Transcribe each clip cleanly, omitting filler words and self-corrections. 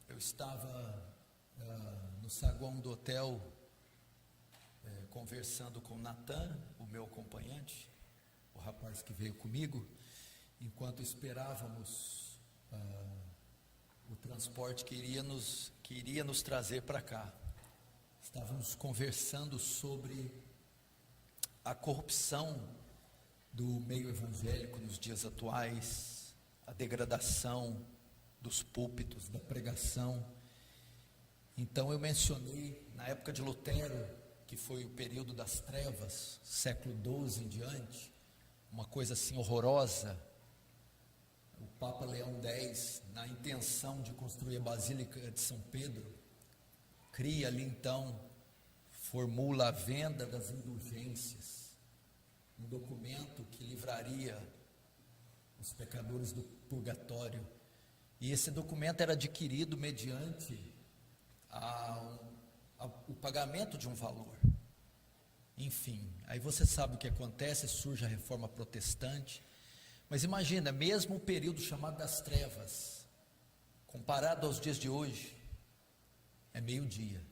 Eu estava no saguão do hotel conversando com o Natan, o meu acompanhante, o rapaz que veio comigo, enquanto esperávamos o transporte que iria nos trazer para cá. Estávamos conversando sobre a corrupção do meio evangélico nos dias atuais, a degradação dos púlpitos, da pregação. Então eu mencionei, na época de Lutero, que foi o período das trevas, século XII em diante, uma coisa assim horrorosa. O Papa Leão X, na intenção de construir a Basílica de São Pedro, cria ali então, formula a venda das indulgências, um documento que livraria os pecadores do purgatório. E esse documento era adquirido mediante o pagamento de um valor. Enfim, aí você sabe o que acontece, surge a reforma protestante. Mas imagina, mesmo o período chamado das trevas, comparado aos dias de hoje, é meio-dia.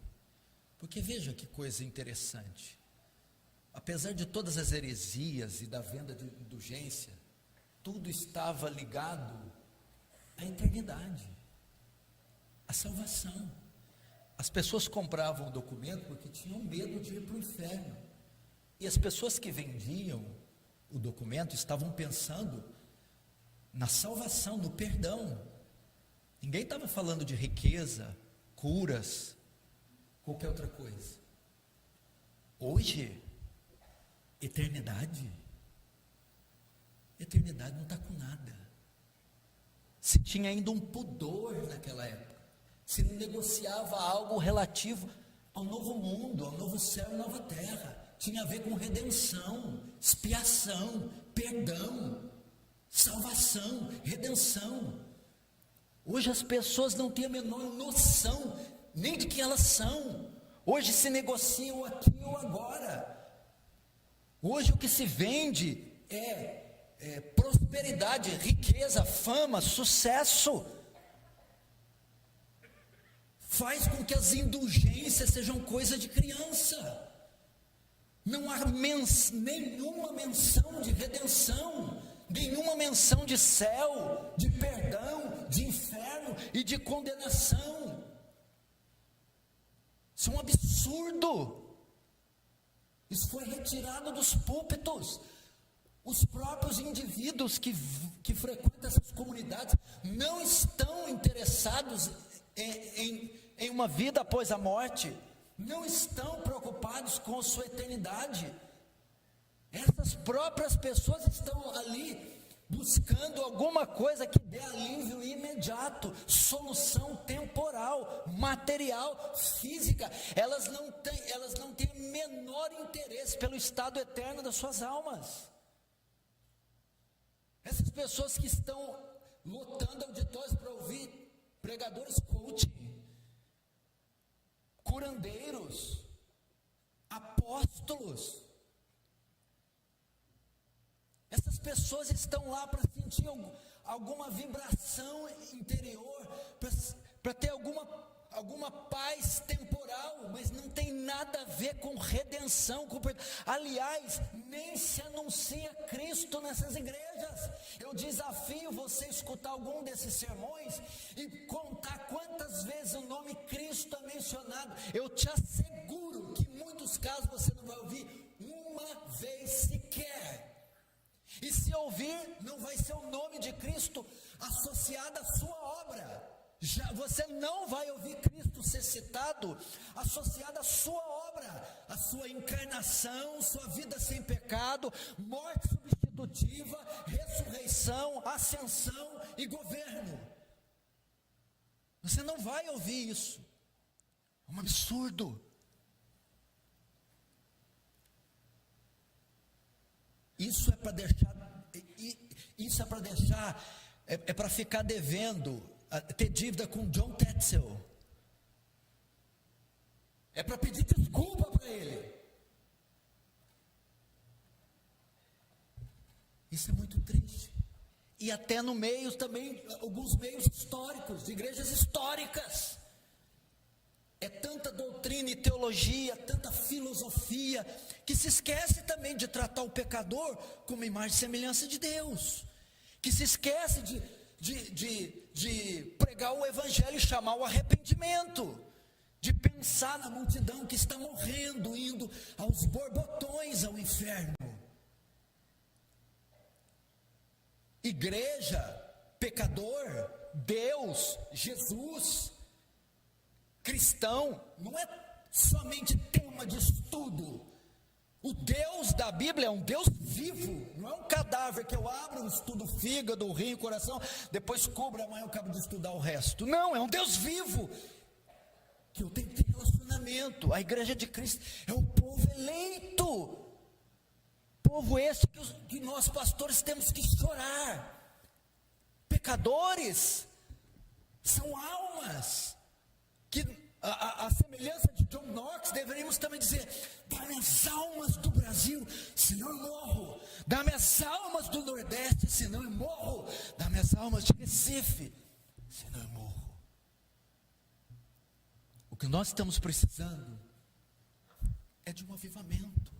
Porque veja que coisa interessante. Apesar de todas as heresias e da venda de indulgência, tudo estava ligado à eternidade, à salvação. As pessoas compravam o documento porque tinham medo de ir para o inferno. E as pessoas que vendiam o documento estavam pensando na salvação, no perdão. Ninguém estava falando de riqueza, curas, qualquer outra coisa. Hoje, eternidade não está com nada. Se tinha ainda um pudor naquela época, se não negociava algo relativo ao novo mundo, ao novo céu e nova terra. Tinha a ver com redenção, expiação, perdão, salvação, redenção. Hoje as pessoas não têm a menor noção nem de que elas são. Hoje se negociam aqui ou agora. Hoje o que se vende é prosperidade, riqueza, fama, sucesso. Faz com que as indulgências sejam coisa de criança. Não há nenhuma menção de redenção, nenhuma menção de céu, de perdão, de inferno e de condenação. Isso é um absurdo. Isso foi retirado dos púlpitos. Os próprios indivíduos que frequentam essas comunidades não estão interessados em uma vida após a morte. Não estão preocupados com sua eternidade. Essas próprias pessoas estão ali buscando alguma coisa que dê alívio imediato, solução temporal, material, física. Elas não têm o menor interesse pelo estado eterno das suas almas. Essas pessoas que estão lotando auditórios para ouvir pregadores coaching, curandeiros, apóstolos. Essas pessoas estão lá para sentir alguma vibração interior, para ter alguma paz temporal, mas não tem nada a ver com redenção, com perdão. Aliás, nem se anuncia Cristo nessas igrejas. Eu desafio você a escutar algum desses sermões e contar quantas vezes o nome Cristo é mencionado. Eu te asseguro que em muitos casos você não vai ouvir uma vez sequer. E se ouvir, não vai ser o nome de Cristo associado à sua obra. Você não vai ouvir Cristo ser citado associado à sua obra, à sua encarnação, sua vida sem pecado, morte substitutiva, ressurreição, ascensão e governo. Você não vai ouvir isso. É um absurdo. Isso é para deixar, é para ficar devendo, ter dívida com John Tetzel. É para pedir desculpa para ele. Isso é muito triste. e até no meio também, alguns meios históricos, igrejas históricas. É tanta doutrina e teologia, tanta filosofia, que se esquece também de tratar o pecador como imagem e semelhança de Deus, que se esquece de pregar o evangelho e chamar o arrependimento, de pensar na multidão que está morrendo, indo aos borbotões ao inferno. Igreja, pecador, Deus, Jesus, cristão, não é somente tema de estudo. O Deus da Bíblia é um Deus vivo, não é um cadáver que eu abro, estudo o fígado, o rim, o coração, depois cubro, amanhã eu acabo de estudar o resto. Não, é um Deus vivo, que eu tenho que ter relacionamento. A igreja de Cristo é o povo eleito, povo esse que nós pastores temos que chorar. Pecadores são almas que a semelhança de John Knox, deveríamos também dizer: dá-me as almas do Brasil, senão eu morro. Dá-me as almas do Nordeste, senão eu morro. Dá-me as almas de Recife, senão eu morro. O que nós estamos precisando é de um avivamento.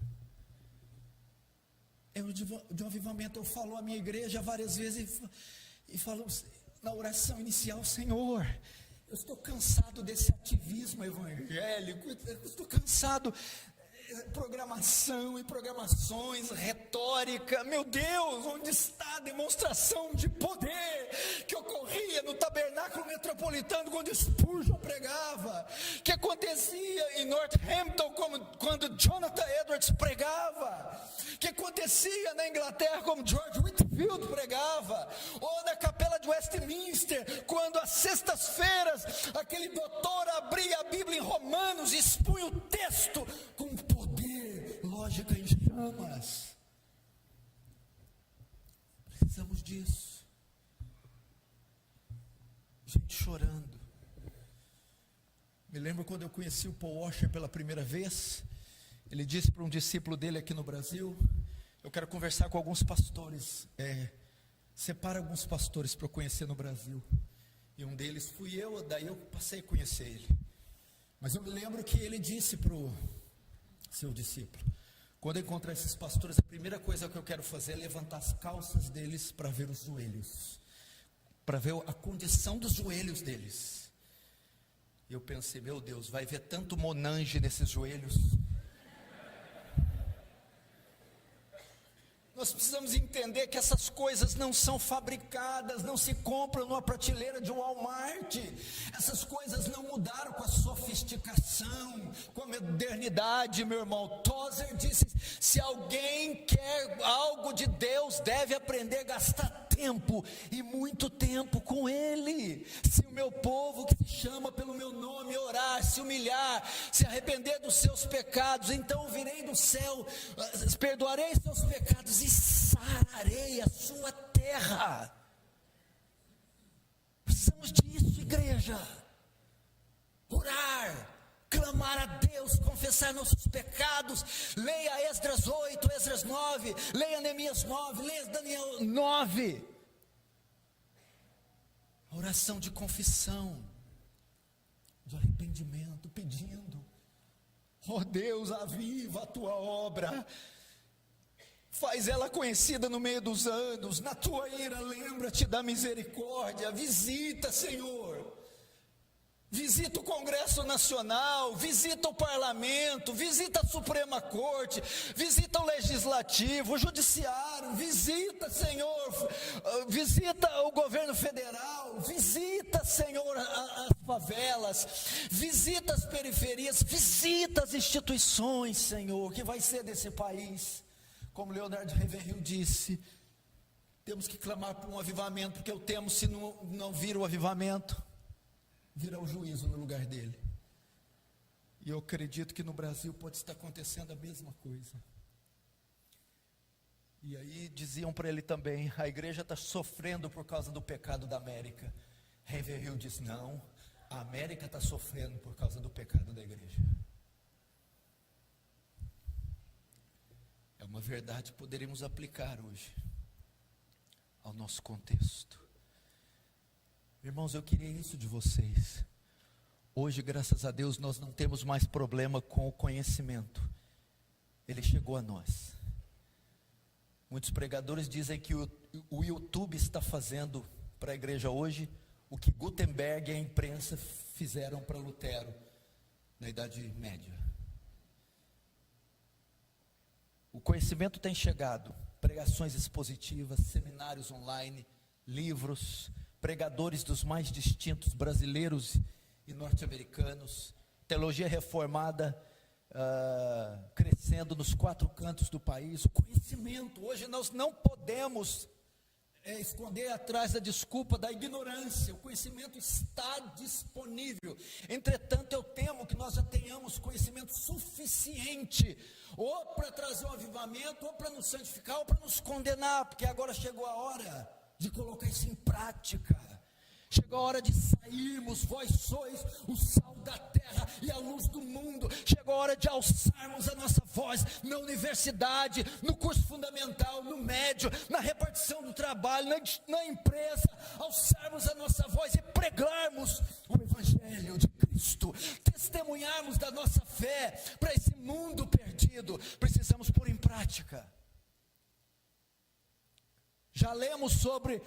É de um avivamento. Eu falo à minha igreja várias vezes e falo na oração inicial: Senhor, eu estou cansado desse ativismo evangélico, eu estou cansado de programação e programações, retórica. Meu Deus, onde está a demonstração de poder que ocorria no tabernáculo metropolitano quando Spurgeon pregava, que acontecia em Northampton quando Jonathan Edwards pregava, que acontecia na Inglaterra como George Whitefield pregava, ou na capela de Westminster, quando às sextas-feiras aquele doutor abria a Bíblia em Romanos e expunha o texto com poder, lógica em chamas. Precisamos disso. Gente chorando. Me lembro quando eu conheci o Paul Washer pela primeira vez. Ele disse para um discípulo dele aqui no Brasil: eu quero conversar com alguns pastores, separa alguns pastores para eu conhecer no Brasil. E um deles fui eu, daí eu passei a conhecer ele. Mas eu me lembro que ele disse para o seu discípulo: quando eu encontrar esses pastores, a primeira coisa que eu quero fazer é levantar as calças deles para ver os joelhos, para ver a condição dos joelhos deles. E eu pensei: meu Deus, vai ver tanto Monange nesses joelhos. Nós precisamos entender que essas coisas não são fabricadas, não se compram numa prateleira de Walmart. Essas coisas não mudaram com a sofisticação, com a modernidade, meu irmão. Tozer disse: se alguém quer algo de Deus, deve aprender a gastar tempo, e muito tempo com Ele. Se o meu povo que se chama pelo meu nome orar, se humilhar, se arrepender dos seus pecados, então virei do céu, perdoarei seus pecados e sararei a sua terra. Precisamos disso, igreja. Orar, clamar a Deus, confessar nossos pecados. Leia Esdras 8, Esdras 9, leia Neemias 9, leia Daniel 9. A oração de confissão, de arrependimento, pedindo: ó Deus, aviva a tua obra, faz ela conhecida no meio dos anos. Na tua ira, lembra-te da misericórdia. Visita, Senhor. Visita o Congresso Nacional, visita o Parlamento, visita a Suprema Corte, visita o Legislativo, o Judiciário, visita, Senhor, visita o governo federal, visita, Senhor, as favelas, visita as periferias, visita as instituições, Senhor, que vai ser desse país. Como Leonardo Ravenhill disse, temos que clamar por um avivamento, porque eu temo, se não vir o avivamento, virá o juízo no lugar dele. E eu acredito que no Brasil pode estar acontecendo a mesma coisa. E aí diziam para ele também: a igreja está sofrendo por causa do pecado da América. Ravenhill diz: não, a América está sofrendo por causa do pecado da igreja. É uma verdade que poderíamos aplicar hoje. ao nosso contexto. Irmãos, eu queria isso de vocês. Hoje, graças a Deus, nós não temos mais problema com o conhecimento. Ele chegou a nós. Muitos pregadores dizem que o YouTube está fazendo para a igreja hoje o que Gutenberg e a imprensa fizeram para Lutero na Idade Média. O conhecimento tem chegado, pregações expositivas, seminários online, livros, pregadores dos mais distintos brasileiros e norte-americanos, teologia reformada crescendo nos 4 cantos do país. O conhecimento, hoje nós não podemos esconder atrás da desculpa da ignorância. O conhecimento está disponível. Entretanto, eu temo que nós já tenhamos conhecimento suficiente, ou para trazer um avivamento, ou para nos santificar, ou para nos condenar, porque agora chegou a hora de colocar isso em prática. Chegou a hora de sairmos, vós sois o sal da terra e a luz do mundo. Chegou a hora de alçarmos a nossa voz na universidade, no curso fundamental, no médio, na repartição do trabalho, na empresa. Alçarmos a nossa voz e pregarmos o Evangelho de Cristo. Testemunharmos da nossa fé para esse mundo perdido. Precisamos pôr em prática. Já lemos sobre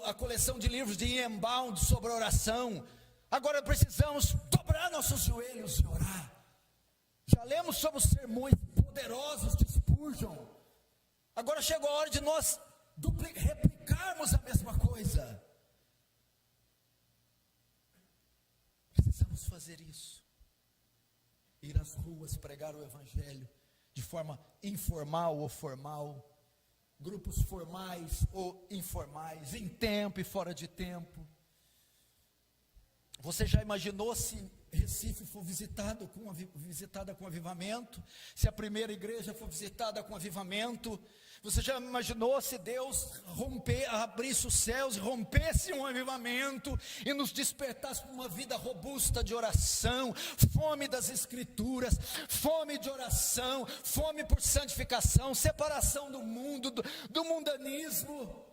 a coleção de livros de Ian Bound sobre oração. Agora precisamos dobrar nossos joelhos e orar. Já lemos sobre os sermões poderosos de Spurgeon. Agora chegou a hora de nós replicarmos a mesma coisa. Precisamos fazer isso. Ir às ruas, pregar o Evangelho de forma informal ou formal. Grupos formais ou informais, em tempo e fora de tempo. Você já imaginou se Recife for visitada com avivamento? Se a primeira igreja for visitada com avivamento? Você já imaginou se Deus abrisse os céus e rompesse um avivamento e nos despertasse para uma vida robusta de oração, fome das escrituras, fome de oração, fome por santificação, separação do mundo, do mundanismo,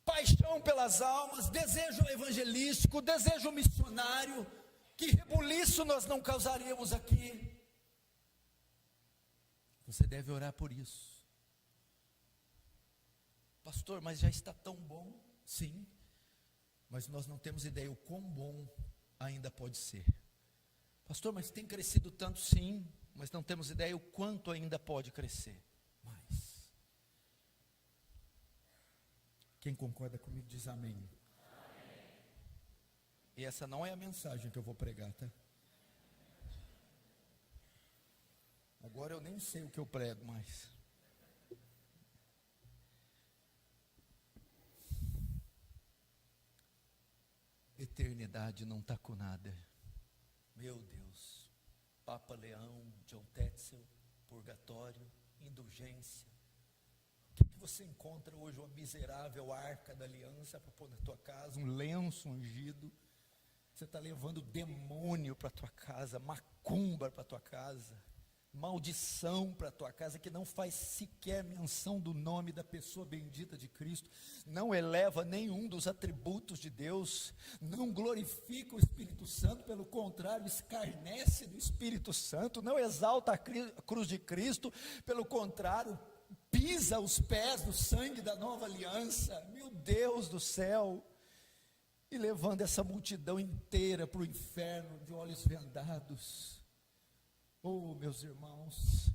paixão pelas almas, desejo evangelístico, desejo missionário? Que rebuliço nós não causaríamos aqui? Você deve orar por isso. Pastor, mas já está tão bom. Sim, mas nós não temos ideia o quão bom ainda pode ser. Pastor, mas tem crescido tanto? Sim, mas não temos ideia o quanto ainda pode crescer mais. Quem concorda comigo diz amém. Amém. E essa não é a mensagem que eu vou pregar, tá? Agora eu nem sei o que eu prego mais. Eternidade não está com nada. Meu Deus. Papa Leão, John Tetzel, purgatório, indulgência. O que você encontra hoje? Uma miserável arca da aliança para pôr na tua casa, um lenço ungido. Você está levando demônio para a tua casa, macumba para a tua casa, maldição para a tua casa, que não faz sequer menção do nome da pessoa bendita de Cristo, não eleva nenhum dos atributos de Deus, não glorifica o Espírito Santo, pelo contrário, escarnece do Espírito Santo, não exalta a cruz de Cristo, pelo contrário, pisa os pés do sangue da nova aliança. Meu Deus do céu! E levando essa multidão inteira para o inferno de olhos vendados. Oh, meus irmãos,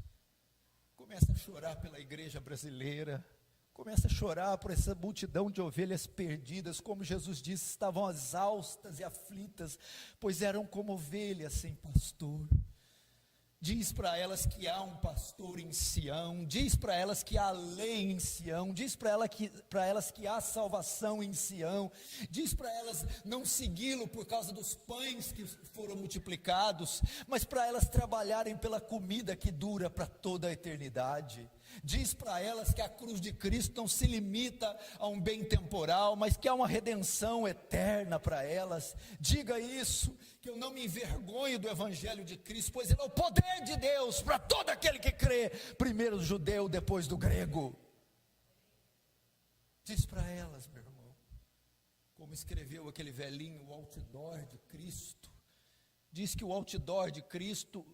começa a chorar pela igreja brasileira, começa a chorar por essa multidão de ovelhas perdidas, como Jesus disse, estavam exaustas e aflitas, pois eram como ovelhas sem pastor. Diz para elas que há um pastor em Sião, diz para elas que há lei em Sião, diz para elas que há salvação em Sião, diz para elas não segui-lo por causa dos pães que foram multiplicados, mas para elas trabalharem pela comida que dura para toda a eternidade. Diz para elas que a cruz de Cristo não se limita a um bem temporal, mas que há uma redenção eterna para elas. Diga isso, que eu não me envergonho do Evangelho de Cristo, pois ele é o poder de Deus para todo aquele que crê, primeiro o judeu, depois do grego. Diz para elas, meu irmão, como escreveu aquele velhinho, o outdoor de Cristo. Diz que o outdoor de Cristo,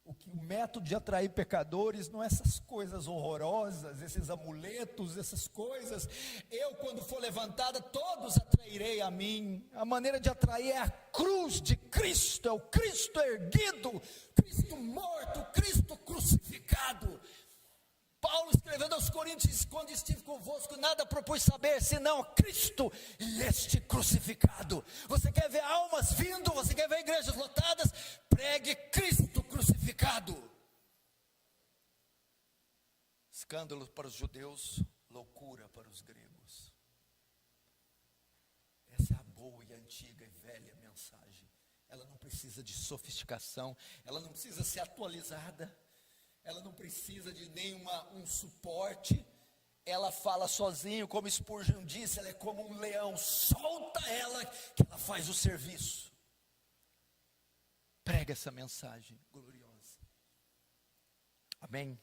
o método de atrair pecadores, não é essas coisas horrorosas, esses amuletos, essas coisas. Eu, quando for levantada, todos atrairei a mim. A maneira de atrair é a cruz de Cristo, é o Cristo erguido, Cristo morto, Cristo crucificado. Paulo escrevendo aos Coríntios: quando estive convosco, nada propus saber, senão Cristo e este crucificado. Você quer ver almas vindo? Você quer ver igrejas lotadas? Pregue Cristo crucificado. Escândalo para os judeus, loucura para os gregos. Essa é a boa e antiga e velha mensagem. Ela não precisa de sofisticação, ela não precisa ser atualizada. Ela não precisa de um suporte. Ela fala sozinho, como Spurgeon disse, ela é como um leão. Solta ela, que ela faz o serviço. Prega essa mensagem gloriosa. Amém?